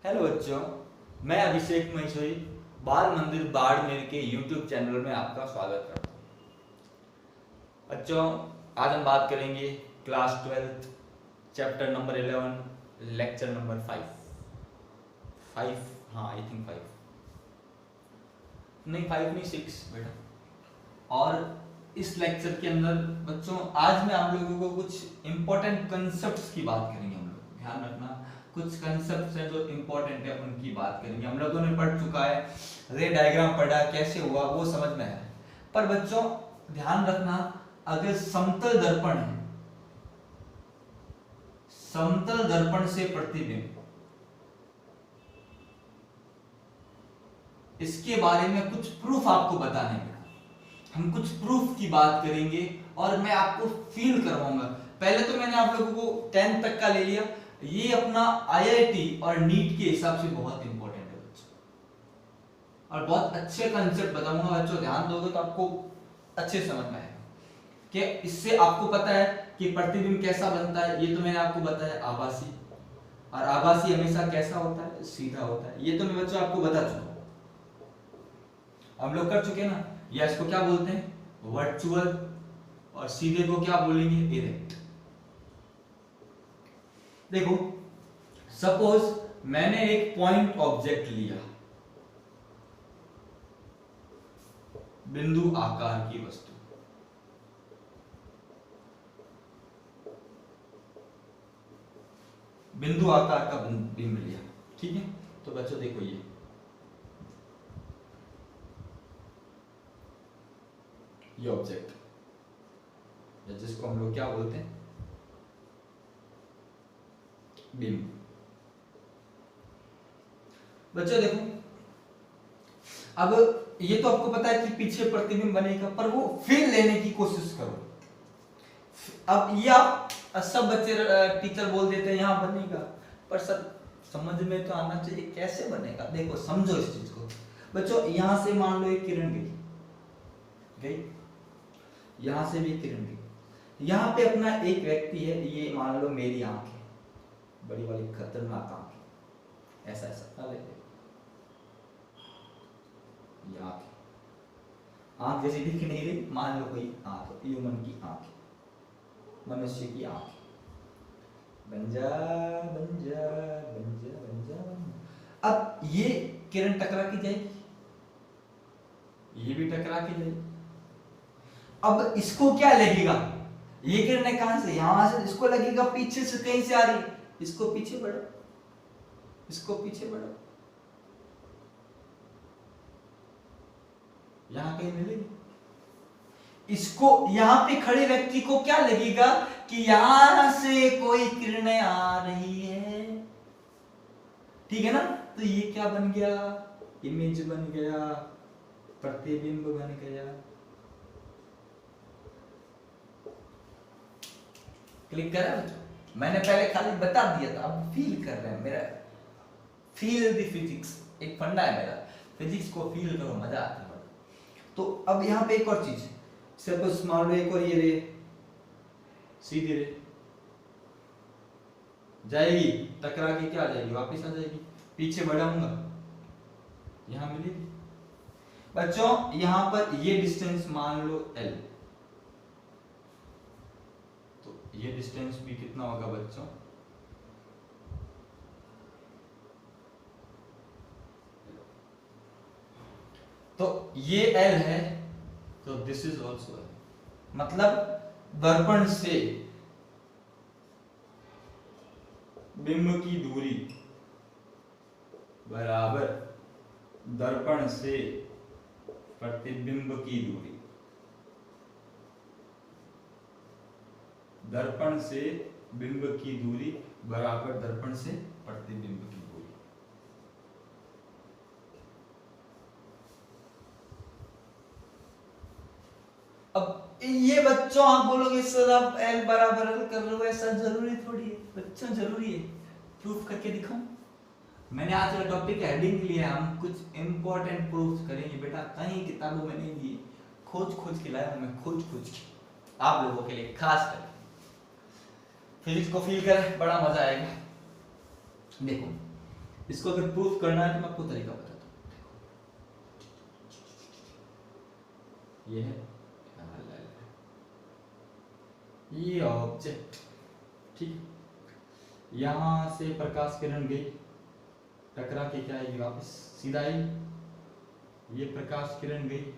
Hello बच्चों, मैं अभिषेक महेश्वरी बाल मंदिर बाड़मेर के YouTube चैनल में आपका स्वागत करता हूँ। बच्चों, आज हम बात करेंगे class 12 chapter number 11 lecture number 5। हाँ, आई थिंक 5 नहीं, 5 नहीं, 6 बेटा। और इस लेक्चर के अंदर बच्चों आज मैं आप लोगों को कुछ इंपॉर्टेंट कंसेप्ट्स की बात करेंगे। हम लोग ध्यान रखना, कुछ कंसेप्ट्स हैं जो इंपॉर्टेंट है, उनकी बात करेंगे। हम लोगों ने पढ़ चुका है, रे डायग्राम पढ़ा, कैसे हुआ वो समझ में है। पर बच्चों ध्यान रखना, अगर समतल दर्पण है, समतल दर्पण से प्रतिबिंब, इसके बारे में कुछ प्रूफ आपको बताने में, हम कुछ प्रूफ की बात करेंगे और मैं आपको फील करवाऊंगा। पहले तो मैंने आप लोगों को 10 तक का ले लिया, ये अपना आईआईटी और नीट के हिसाब से बहुत इंपॉर्टेंट है बच्चों, और बहुत अच्छे कंसेप्ट बताऊंगा बच्चों। ध्यान दोगे तो आपको अच्छे समझ में आएगा कि इससे आपको पता है कि प्रतिबिंब कैसा बनता है। ये तो मैंने आपको बताया आभासी, और आभासी हमेशा कैसा होता है, सीधा होता है। ये तो मैं बच्चों आपको बता चुका हूं, हम लोग कर चुके ना। या इसको क्या बोलते हैं, वर्चुअल, और सीधे को क्या बोलेंगे, इरेक्ट। देखो सपोज मैंने एक पॉइंट ऑब्जेक्ट लिया, बिंदु आकार की वस्तु, बिंदु आकार का बिंब लिया, ठीक है। तो बच्चों देखो ये ऑब्जेक्ट, जिसको हम लोग क्या बोलते हैं, बिंब। बच्चों देखो, अब ये तो आपको पता है कि पीछे प्रतिबिंब बनेगा, पर वो फील लेने की कोशिश करो। अब ये आप सब बच्चे टीचर बोल देते हैं यहाँ बनेगा, पर सब समझ में तो आना चाहिए कैसे बनेगा। देखो समझो इस चीज को बच्चों। यहां से मान लो एक किरण गई, यहां से भी किरण गई, यहां पे अपना एक व्यक्ति है, ये मान लो मेरी आंख है, बड़ी वाली खतरनाक आंख है, ऐसा ऐसा ना लेते, ये आंख है, आंख जैसी दिख नहीं रही, मान लो कोई आंख, ह्यूमन की आंख है, मनुष्य की आंख है। बन जा बन जा बन जा बन जा। अब ये किरण टकरा के जाएगी, ये भी टकरा के जाएगी। अब इसको क्या लगेगा, ये किरण कहां से, यहां से, इसको लगेगा पीछे से कहीं से आ रही, इसको पीछे बढ़ो, इसको पीछे बढ़ो, यहां कहीं मिलेगी। इसको यहां पे खड़े व्यक्ति को क्या लगेगा कि यहां से कोई किरणें आ रही है, ठीक है ना। तो ये क्या बन गया, इमेज बन गया, प्रतिबिंब बन गया। क्लिक करा बच्चों, मैंने पहले खाली बता दिया था, अब फील कर रहे हैं। मेरा फील द फिजिक्स एक फंडा है मेरा, फिजिक्स को फील करो, मजा आता है। तो अब यहाँ पे एक और चीज, सपोज मान लो एक और ये रे, सीधी रे जाएगी, टकरा के क्या आ जाएगी, वापस आ जाएगी, पीछे बढ़ाऊंगा, यहां मिलेगी। बच्चों यहां पर ये डिस्टेंस मान लो L, तो ये डिस्टेंस भी कितना होगा बच्चों, तो ये L है, तो दिस इज ऑल्सो L। मतलब दर्पण से बिंब की दूरी बराबर दर्पण से प्रतिबिंब की दूरी, दर्पण से बिंब की दूरी बराबर दर्पण से प्रतिबिंब की दूरी। अब ये बच्चों आप बोलोगे सर आप L बराबर L कर रहे हो, ऐसा जरूरी थोड़ी है बच्चों, जरूरी है। प्रूफ करके दिखाऊं, मैंने आज का टॉपिक हेडिंग लिया, हम कुछ इंपॉर्टेंट प्रूफ करेंगे बेटा, कहीं किताबों में नहीं दिए, खोज खोज के लाया हूं मैं, खोज खोज के आप लोगों के लिए खास कर। फिजिक्स को फील करें, बड़ा मजा आएगा। देखो इसको अगर प्रूफ करना है तो मैं आपको तरीका बताता हूं। ये है ये ऑब्जेक्ट, ठीक है। यहां से प्रकाश किरण गई, टकरा के क्या आएगी, वापस सीधा आई। ये प्रकाश किरण गई,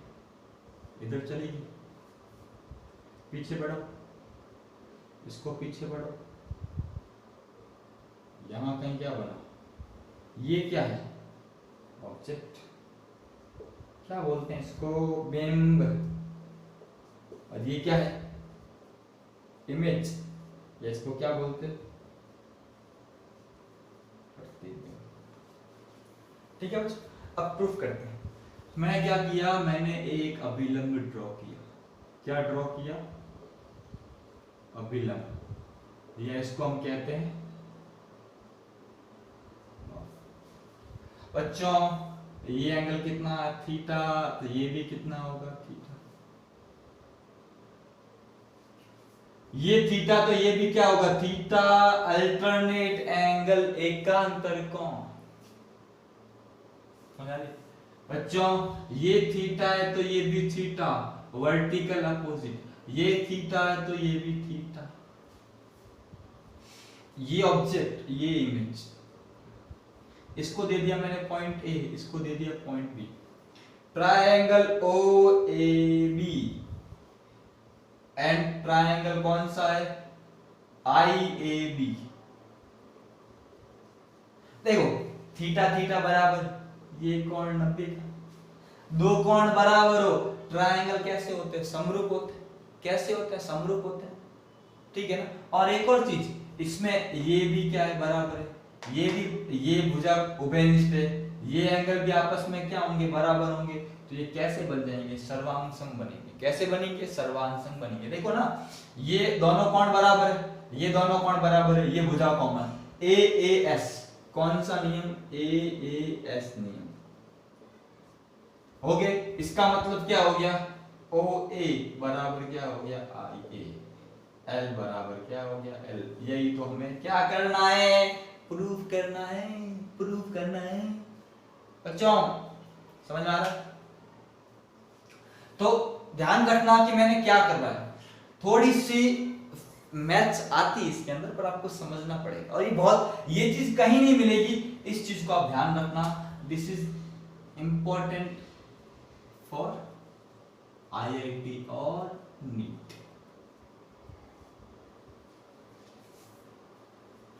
इधर चलेगी, पीछे बढ़ो, इसको पीछे बढ़ो, यहां कहीं क्या बना, ये क्या है, ऑब्जेक्ट, क्या बोलते हैं इसको, बिंब। और ये क्या है, इमेज, या इसको क्या बोलते हैं, ठीक है बच्चों। अब प्रूफ करते हैं। मैंने क्या किया, मैंने एक अभिलंब ड्रॉ किया। क्या ड्रॉ किया, अभिलंब, या इसको हम कहते हैं बच्चों, ये एंगल कितना है, थीटा, तो ये भी कितना होगा, थीटा। ये थीटा तो ये भी क्या होगा, थीटा। अल्टरनेट एंगल, एकांतर कोण। बच्चों ये थीटा है तो ये भी थीटा, वर्टिकल अपोजिट। ये थीटा है तो ये भी थीटा। ये ऑब्जेक्ट, ये इमेज, इसको दे दिया मैंने पॉइंट ए, इसको दे दिया point B. Triangle O A B, and triangle कौन सा है, आई ए बी। देखो थीटा थीटा बराबर, ये कोण 90 का, दो कोण बराबर हो, ट्रायंगल कैसे होते हैं, समरूप होते हैं। कैसे होते हैं, समरूप होते हैं, ठीक है ना। और एक और चीज, इसमें ये भी क्या है, बराबर है, ये भी, ये भुजा उभयनिष्ठ है, ये एंगल भी आपस में क्या होंगे, बराबर होंगे। तो ये कैसे बन जाएंगे, सर्वांग बनेंगे। कैसे बनेंगे, सर्वांग बनेंगे। देखो ना, ये दोनों कोण बराबर है, ये दोनों कोण बराबर है, ये भुजा कॉमन, ए ए एस, कौन सा नियम, ए ए एस नियम हो गए। इसका मतलब क्या हो गया, ओ ए बराबर क्या हो गया, आई ए, एल बराबर क्या हो गया, एल। यही तो हमें क्या करना है, प्रूफ करना है, प्रूफ करना है बच्चों, समझ में आ रहा। तो ध्यान रखना कि मैंने क्या करवाया, थोड़ी सी मैथ्स आती है इसके अंदर, पर आपको समझना पड़ेगा। और ये बहुत, ये चीज कहीं नहीं मिलेगी, इस चीज को आप ध्यान रखना। This is important for IIT और नीट।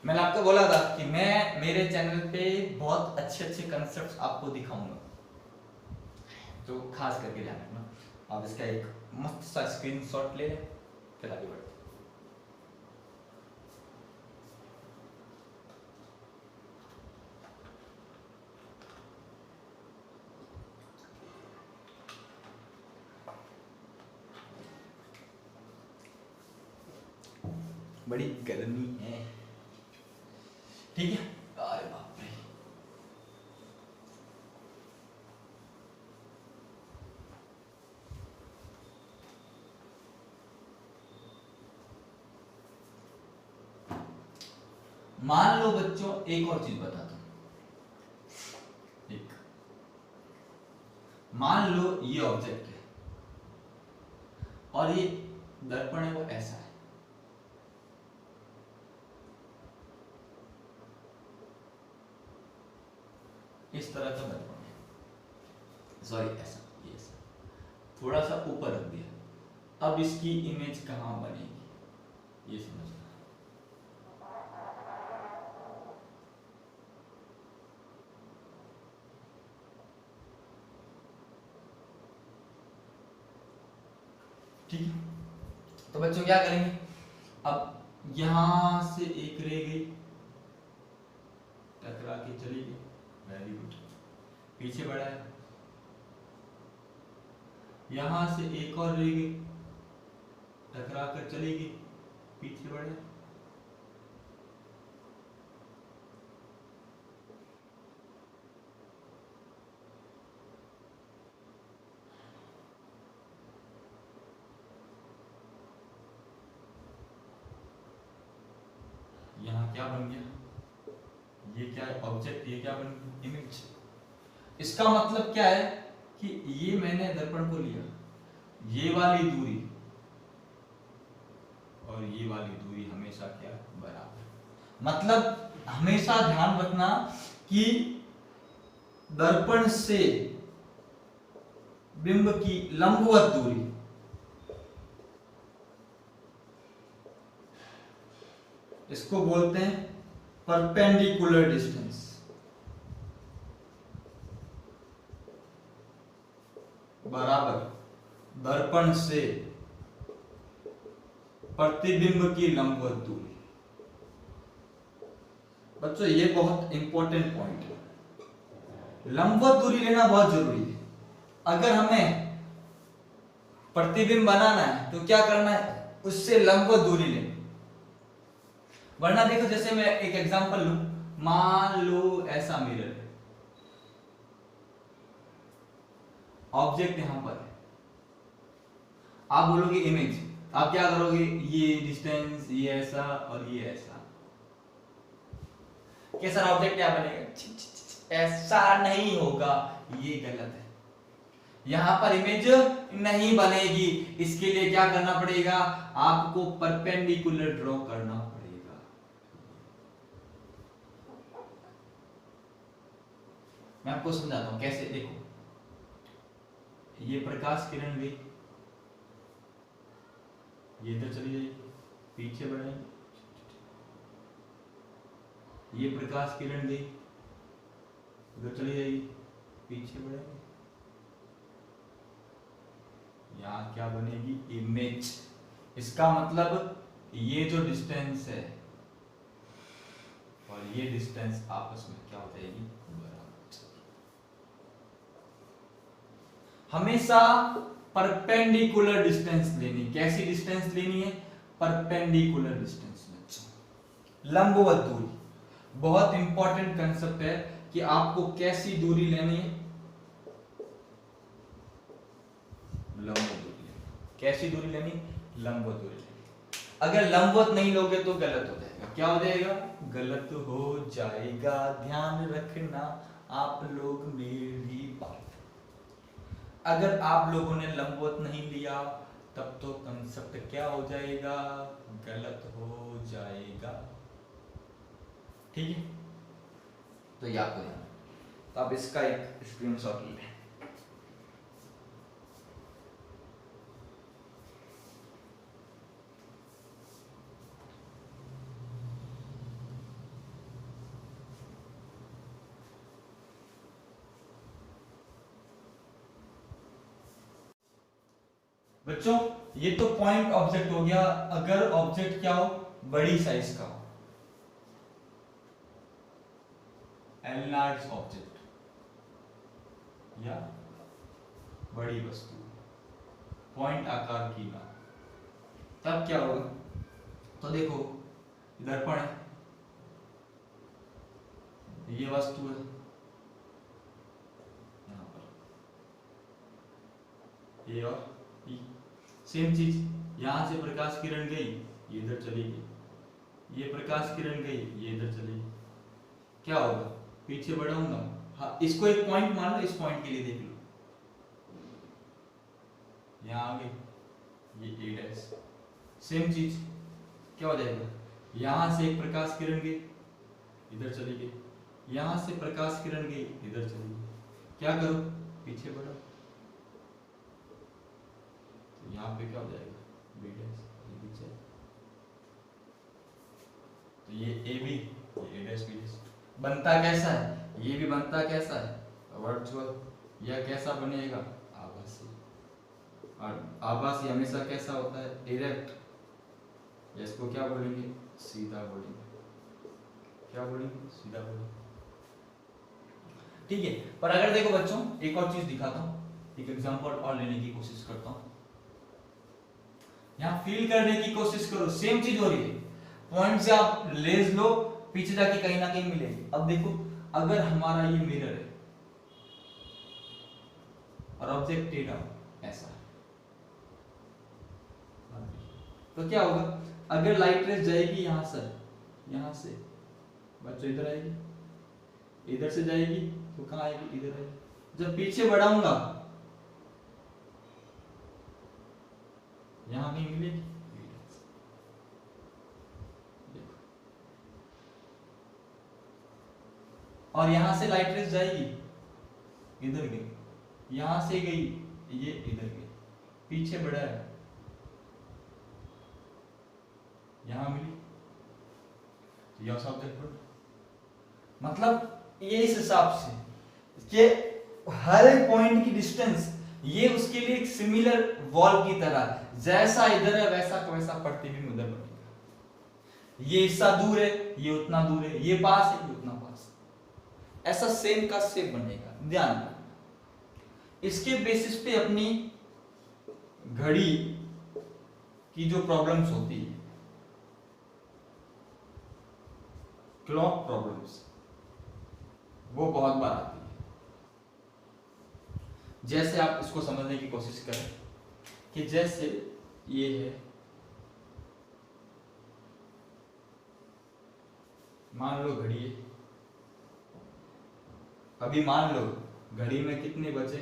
मैंने आपको बोला था कि मैं मेरे चैनल पे बहुत अच्छे अच्छे कंसेप्ट्स आपको दिखाऊंगा, तो खास करके ध्यान रखना। आप इसका एक मस्त सा स्क्रीनशॉट ले लें, फिर आगे बढ़ते। बड़ी गर्मी है, ठीक है। अरे बाप रे, मान लो बच्चों, एक और चीज बताता हूं। एक, मान लो ये ऑब्जेक्ट है और ये दर्पण है, वो ऐसा है। इस तरह का दर्पण है, सॉरी ऐसा, ये ऐसा थोड़ा सा ऊपर रख दिया। अब इसकी इमेज कहां बनेगी, ये समझना। ठीक है, तो बच्चों क्या करेंगे, अब यहां से एक रह गई, टकरा के चली गई, वेरी गुड, पीछे बढ़ा है। यहां से एक और रह गई, टकरा कर चली गई, पीछे बढ़े। यहाँ क्या बन गया, ये क्या है ऑब्जेक्ट, ये क्या बन गया इमेज। इसका मतलब क्या है कि ये मैंने दर्पण को लिया, ये वाली दूरी और ये वाली दूरी हमेशा क्या बराबर। मतलब हमेशा ध्यान रखना कि दर्पण से बिंब की लंबवत दूरी इसको बोलते हैं परपेंडिकुलर डिस्टेंस। बराबर दर्पण से प्रतिबिंब की लंबवत दूरी। बच्चों ये बहुत इंपॉर्टेंट पॉइंट है, लंबवत दूरी लेना बहुत जरूरी है। अगर हमें प्रतिबिंब बनाना है तो क्या करना है, उससे लंबवत दूरी लेनी। वरना देखो जैसे मैं एक एग्जांपल लूं, मान लो ऐसा मिरर है, ऑब्जेक्ट यहां पर है, आप बोलोगे इमेज, आप क्या करोगे, ये डिस्टेंस, ये ऐसा और ये ऐसा, कैसा ऑब्जेक्ट क्या बनेगा, ऐसा नहीं होगा, ये गलत है। यहां पर इमेज नहीं बनेगी, इसके लिए क्या करना पड़ेगा, आपको परपेंडिकुलर ड्रॉ करना पड़ेगा। मैं आपको समझाता हूं कैसे। देखो ये प्रकाश किरण गई, ये इधर चली जाएगी, पीछे बढ़ाएंगे, ये प्रकाश किरण गई, उधर चली जाएगी, पीछे बढ़ाएंगे, यहां क्या बनेगी, इमेज। इसका मतलब ये जो डिस्टेंस है और ये डिस्टेंस आपस में क्या हो जाएगी, बराबर। हमेशा परपेंडिकुलर डिस्टेंस लेनी। कैसी डिस्टेंस लेनी है, परपेंडिकुलर डिस्टेंस में, लंबवत दूरी। बहुत इंपॉर्टेंट कंसेप्ट है कि आपको कैसी दूरी लेनी है, लंबवत दूरी। कैसी दूरी लेनी, लंबवत दूरी लेनी। अगर लंबवत नहीं लोगे तो गलत हो जाएगा। क्या हो जाएगा, गलत हो जाएगा। ध्यान रखना आप लोग मेरी बात। अगर आप लोगों ने लंबवत नहीं लिया तब तो कंसेप्ट क्या हो जाएगा, गलत हो जाएगा। ठीक है, तो ये आपको ध्यान, तो आप इसका एक स्क्रीनशॉट ले लें। बच्चों ये तो पॉइंट ऑब्जेक्ट हो गया। अगर ऑब्जेक्ट क्या हो, बड़ी साइज का हो, एनलार्ज ऑब्जेक्ट या बड़ी वस्तु, पॉइंट आकार की ना, तब क्या होगा, तो देखो दर्पण है, ये वस्तु है यहां पर, ये और सेम चीज, यहां से प्रकाश किरण गई, ये इधर चली गई, ये प्रकाश किरण गई, ये इधर चली गई, क्या होगा, पीछे बढ़ाऊंगा। हाँ, इसको एक पॉइंट मान लो, इस पॉइंट के लिए देख लो, यहां आ गई, ये ए डैश। सेम चीज क्या हो जाएगा, यहां से एक प्रकाश किरण गई, इधर चली गई, यहां से प्रकाश किरण गई, इधर चली गई, क्या करो, पीछे बढ़ो, तो यहां पे क्या हो जाएगा, बी डैश, ये पीछे, तो ये ए बी, ये ए डैश बी डैश। बनता कैसा है, ये भी बनता कैसा है, वर्चुअल। यह कैसा बनेगा, आभासी। और आभासी हमेशा कैसा होता है, डायरेक्ट। इसको क्या बोलेंगे, सीधा बोलेंगे। क्या बोलेंगे, सीधा बोलेंगे। ठीक है, पर अगर देखो बच्चों एक और चीज दिखाता हूं, एक एग्जांपल और लेने की कोशिश करता हूं। यहां फील करने की कोशिश करो, सेम चीज हो रही है, पॉइंट से आप लेस लो, पीछे जाके कहीं ना कहीं मिलेगी। अब देखो अगर हमारा ये मिरर है और ऑब्जेक्ट टेढ़ा ऐसा, तो क्या होगा, अगर लाइट रेस जाएगी यहां से बच्चों इधर आएगी, इधर से जाएगी तो कहाँ आएगी, इधर आएगी। जब पीछे बढ़ाऊंगा यहां कहीं मिलेगी, और यहां से लाइट रेस जाएगी, इधर गई, यहां से गई, ये इधर गई, पीछे बढ़ा है, यहां मिली, तो यह सब्जेक्ट पढ़। मतलब ये इस हिसाब से कि हर एक पॉइंट की डिस्टेंस ये उसके लिए एक सिमिलर वॉल की तरह, जैसा इधर है वैसा का वैसा प्रतिबिंब उधर बनेगा। ये हिस्सा दूर है, ये उतना दूर है, ये पास है, ये उतना पास है, ऐसा सेम का सेम बनेगा। ध्यान रखना, इसके बेसिस पे अपनी घड़ी की जो प्रॉब्लम्स होती है, क्लॉक प्रॉब्लम्स, वो बहुत बार आती है। जैसे आप इसको समझने की कोशिश करें कि जैसे ये है, मान लो घड़ी है, अभी मान लो घड़ी में कितने बजे,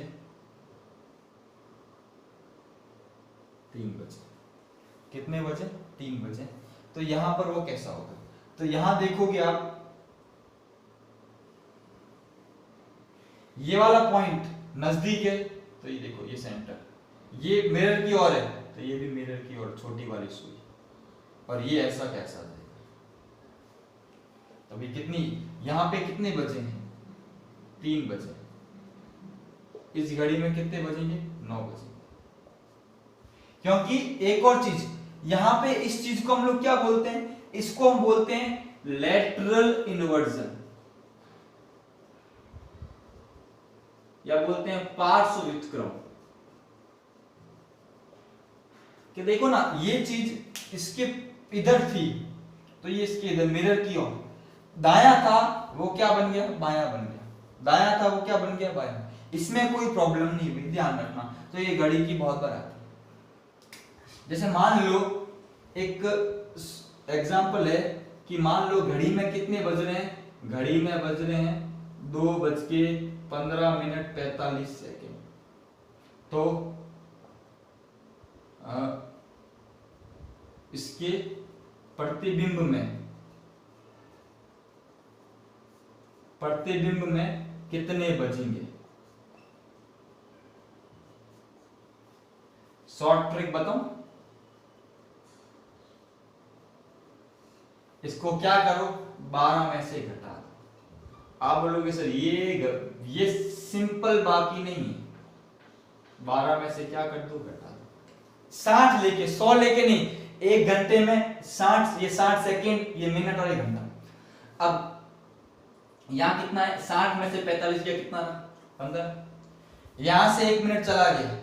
3 बजे, कितने बजे, 3 बजे। तो यहां पर वो कैसा होगा, तो यहां देखोगे आप, ये वाला पॉइंट नजदीक है, तो ये देखो, ये सेंटर, ये मिरर की ओर है, तो ये भी मिरर की ओर, छोटी वाली सुई, और ये ऐसा कैसा जाएगा। तो अभी कितनी, यहां पे कितने बजे हैं, 3 बजे, इस घड़ी में कितने बजेंगे, 9 बजे। क्योंकि एक और चीज, यहां पे इस चीज को हम लोग क्या बोलते हैं, इसको हम बोलते हैं लेटरल इन्वर्जन, या बोलते हैं पार्श्व व्युत्क्रम। कि देखो ना, ये चीज इसके इधर थी, तो ये इसके इधर मिरर की ओर, दाया था वो क्या बन गया, बायां बन गया, दाया था वो क्या बन गया, बायां। इसमें कोई प्रॉब्लम नहीं हुई, ध्यान रखना। तो ये घड़ी की बहुत बार आती है। जैसे मान लो एक एग्जांपल है कि मान लो घड़ी में कितने बज रहे हैं, घड़ी में बज रहे हैं 2:15:45। तो इसके प्रतिबिंब में कितने बजेंगे। शॉर्ट ट्रिक बताऊं, इसको क्या करो, 12 में से घटा दो। आप बोलोगे सर ये सिंपल बाकी नहीं है, 12 में से क्या कर दो, घटा दो। 60 लेके 100 लेके नहीं, 1 घंटे में 60, ये 60 सेकेंड, ये मिनट और 1 घंटा। अब यहां कितना है, 60 में से 45 गया, कितना 15। यहां से 1 मिनट चला गया,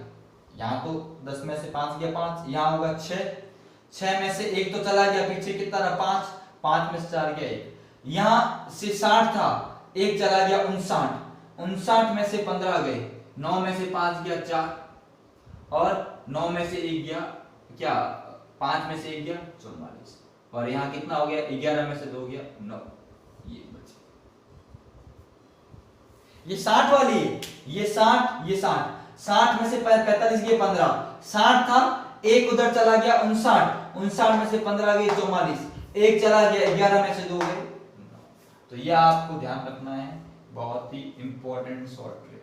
यहां तो 10 में से 5 गया 5, यहां होगा 6 में से 1 तो चला गया, पीछे कितना रहा 5 में से 4 गया 1। यहां से 60 था, 1 चला गया 59 में से 15 गए, 9 में से 5 गया 4, और 9 में से 1 गया क्या, 5 में से 1 गया 44, और यहां कितना हो गया, 11 में से 2 गया 9, ये बचे। ये 60 वाली है, ये 60 में से 45 गए 15, 60 था, 1 उधर चला गया 59 में से 15 गए 44, 1 चला गया 11 में से 2 गए। तो ये आपको ध्यान रखना है, बहुत ही इंपॉर्टेंट शॉर्ट ट्रिक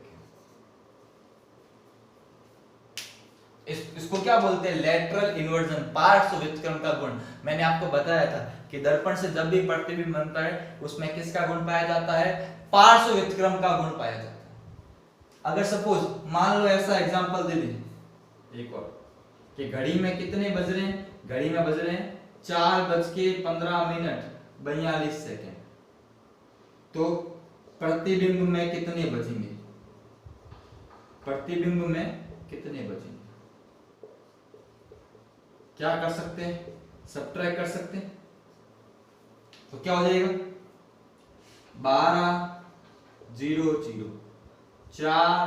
है। इसको क्या बोलते हैं, लेटरल इन्वर्जन, पार्श्व व्युत्क्रम का गुण। मैंने आपको बताया था कि दर्पण से जब भी प्रतिबिंब बनता है उसमें किसका गुण पाया जाता है, पार्श्व व्युत्क्रम का गुण पाया जाता है। अगर सपोज मान लो ऐसा एग्जांपल दे दें एक और, कि घड़ी में कितने बज रहे हैं, घड़ी में बज रहे हैं 4:15 तो प्रतिबिंब में कितने बजेंगे, प्रतिबिंब में कितने बजेंगे, क्या कर सकते हैं, सबट्रैक्ट कर सकते हैं। तो क्या हो जाएगा, 12 0 0 4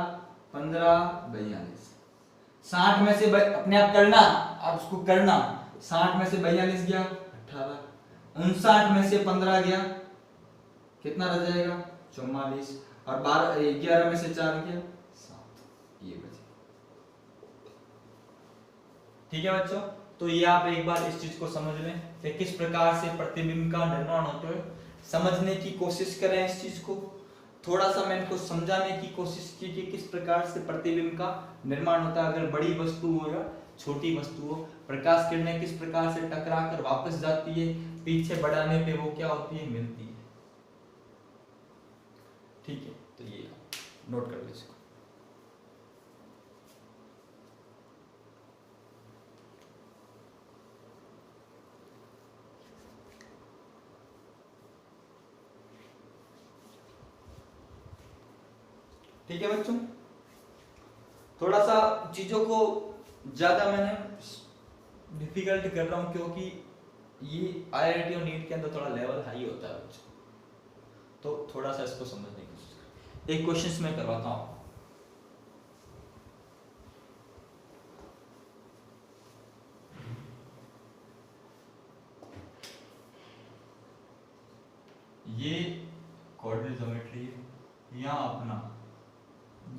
15 42, 60 में से अपने आप करना, आप उसको करना, 60 में से 42 गया 18, 59 में से 15 गया, कितना रह जाएगा 44 और 11 में से 4 गया 7, ये बचे। ठीक है बच्चों, तो ये आप एक बार इस चीज को समझ लें कि किस प्रकार से प्रतिबिंब का निर्माण होता है। समझने की कोशिश करें इस चीज को, थोड़ा सा मैं इनको समझाने की कोशिश की कि किस प्रकार से प्रतिबिंब का निर्माण होता है। अगर बड़ी वस्तु हो या छोटी वस्तु हो, प्रकाश किरणें किस प्रकार से टकरा कर वापस जाती है, पीछे बढ़ाने पे वो क्या होती है, मिलती है। ठीक है, तो ये नोट कर लो इसको। ठीक है बच्चों, थोड़ा सा चीजों को ज्यादा मैंने डिफिकल्ट कर रहा हूं क्योंकि ये आईआईटी और नीट के अंदर थोड़ा लेवल हाई होता है बच्चों, तो थोड़ा सा इसको समझने की कोशिश करें। एक क्वेश्चन मैं करवाता हूं। ये कोऑर्डिनेट ज्योमेट्री है, यहाँ अपना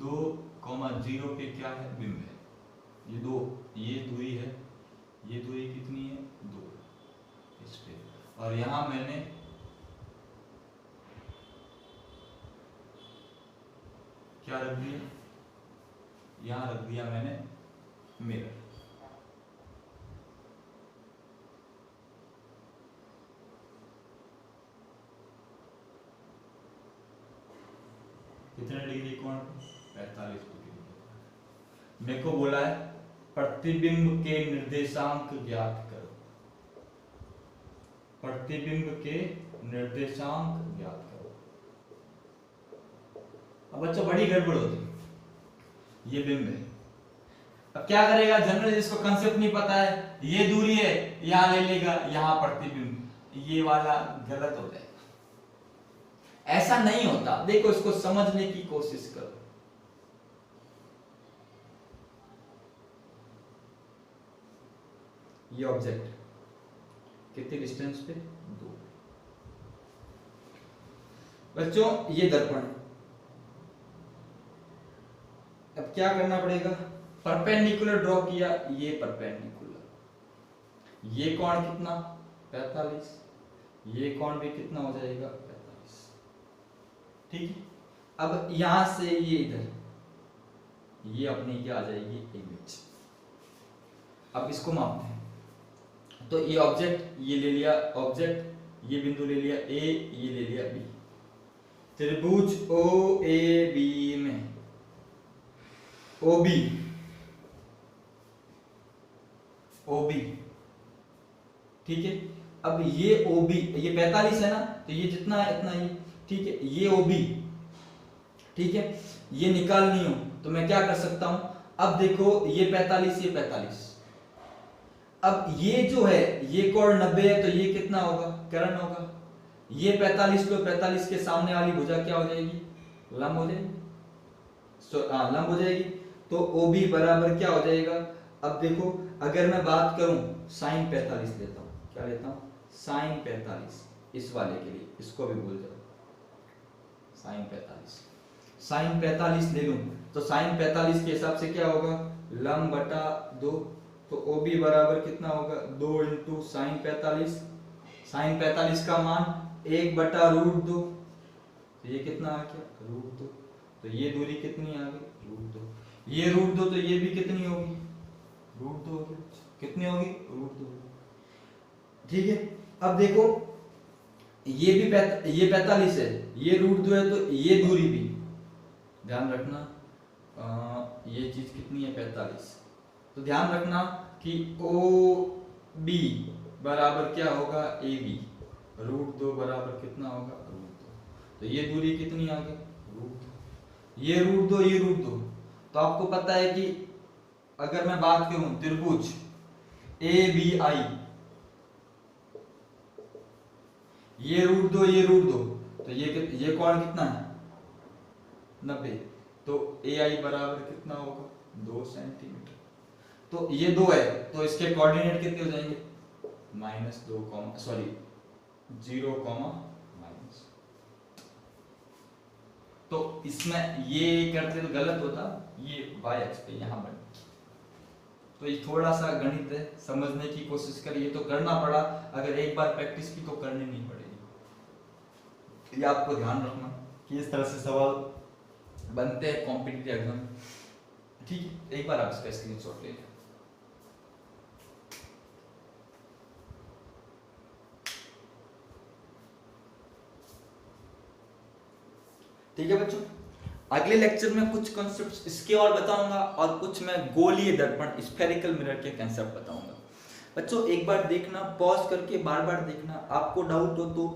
2,0 पे क्या है, बिंब है। ये दूरी है, ये दूरी कितनी है, 2 इस पे, और यहां मैंने क्या रख दिया, यहां रख दिया मैंने मिरर। कितने डिग्री कोण, 45 डिग्री। मेरे को बोला है प्रतिबिंब के निर्देशांक ज्ञात करो, प्रतिबिंब के निर्देशांक ज्ञात करो। अब बच्चों बड़ी गड़बड़ होती है, ये बिंब है। अब क्या करेगा, जनरल जिसको कंसेप्ट नहीं पता है, ये दूरी है, यहां ले लेगा, यहां प्रतिबिंब, ये वाला गलत हो जाएगा। ऐसा नहीं होता, देखो इसको समझने की कोशिश करो। ये ऑब्जेक्ट कितने डिस्टेंस पे, 2। बच्चों ये दर्पण, अब क्या करना पड़ेगा, परपेंडिकुलर ड्रॉ किया, ये परपेंडिकुलर, ये कोण कितना, 45, ये कोण भी कितना हो जाएगा, 45। ठीक है, अब यहां से ये इधर, ये अपनी क्या आ जाएगी, इमेज। अब इसको मापते हैं, तो ये ऑब्जेक्ट, ये ले लिया ऑब्जेक्ट, ये बिंदु ले लिया ए, ये ले लिया बी। त्रिभुज ओ ए बी में ओबी, ओबी, ठीक है। अब ये ओबी, ये 45 है ना, तो ये जितना है इतना ही, ठीक है। ये ओबी, ठीक है, ये निकालनी हो तो मैं क्या कर सकता हूं, अब देखो ये 45, ये 45, अब ये जो है ये कोण 90 है, तो ये कितना होगा, कर्ण होगा। ये 45 को 45 के सामने वाली भुजा क्या हो जाएगी, लंब हो जाएगी, लंब हो जाएगी। तो OB बराबर क्या हो जाएगा, अब देखो अगर मैं बात करूं sin 45 लेता हूं, क्या लेता हूं, sin 45, इस वाले के लिए, इसको भी भूल जाओ, sin 45 ले लूं तो sin 45 के हिसाब से क्या होगा, लंब बटा 2, तो OB बराबर कितना होगा, 2 इंटू sin 45, sin 45 का मान 1 बटा √2, तो ये कितना आ गया, √2। तो ये दूरी कितनी आ गई, √2, ये √2, तो ये भी कितनी होगी, √2 होगी, कितनी होगी, √2। ठीक है, अब देखो ये भी ये 45 है, ये √2 है, तो ये दूरी भी ध्यान रखना, ये चीज कितनी है, 45। तो ध्यान रखना कि OB बराबर क्या होगा, AB, √2 बराबर कितना होगा, √2। तो ये दूरी कितनी आ गई, √2, ये √2, ये √2। तो आपको पता है कि अगर मैं बात करूं त्रिभुज ABI, ये √2, ये √2, तो ये कोण कितना है, 90, तो AI बराबर कितना होगा, 2 सेंटीमीटर। तो ये 2 है, तो इसके कोऑर्डिनेट कितने हो जाएंगे, -2, सॉरी 0, -। इसमें ये करते तो गलत होता, ये y अक्ष पे यहाँ बन, तो ये थोड़ा सा गणित है, समझने की कोशिश करिए। ये तो करना पड़ा, अगर एक बार प्रैक्टिस की तो करनी नहीं पड़ेगी। ये आपको ध्यान रखना कि इस तरह से सवाल बनते हैं कॉम्पिटिटिव एग्जाम। ठीक है, एक बार आप इसका स्क्रीनशॉट ले लें। ठीक है बच्चों, अगले लेक्चर में कुछ कॉन्सेप्ट्स इसके और बताऊंगा और कुछ मैं गोलीय दर्पण स्फेरिकल मिरर के कंसेप्ट बताऊंगा। बच्चों एक बार देखना, पॉज करके बार बार देखना, आपको डाउट हो तो।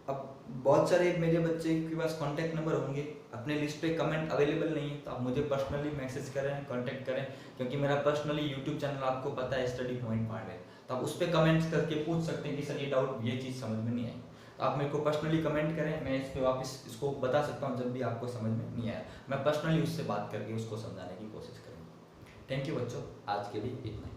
अब बहुत सारे मेरे बच्चे के पास कांटेक्ट नंबर होंगे, अपने लिस्ट पे कमेंट अवेलेबल नहीं है तो आप मुझे पर्सनली मैसेज करें, कांटेक्ट करें, क्योंकि मेरा पर्सनली यूट्यूब चैनल आपको पता है स्टडी पॉइंट पांडे, तो आप उस पर कमेंट्स करके पूछ सकते हैं कि सर ये डाउट, ये चीज़ समझ में नहीं आई, तो आप मेरे को पर्सनली कमेंट करें, मैं इस पर वापस इसको बता सकता हूँ जब भी आपको समझ में नहीं आया, मैं पर्सनली उससे बात करके उसको समझाने की कोशिश करूँगा। थैंक यू बच्चों, आज के लिए इतना ही।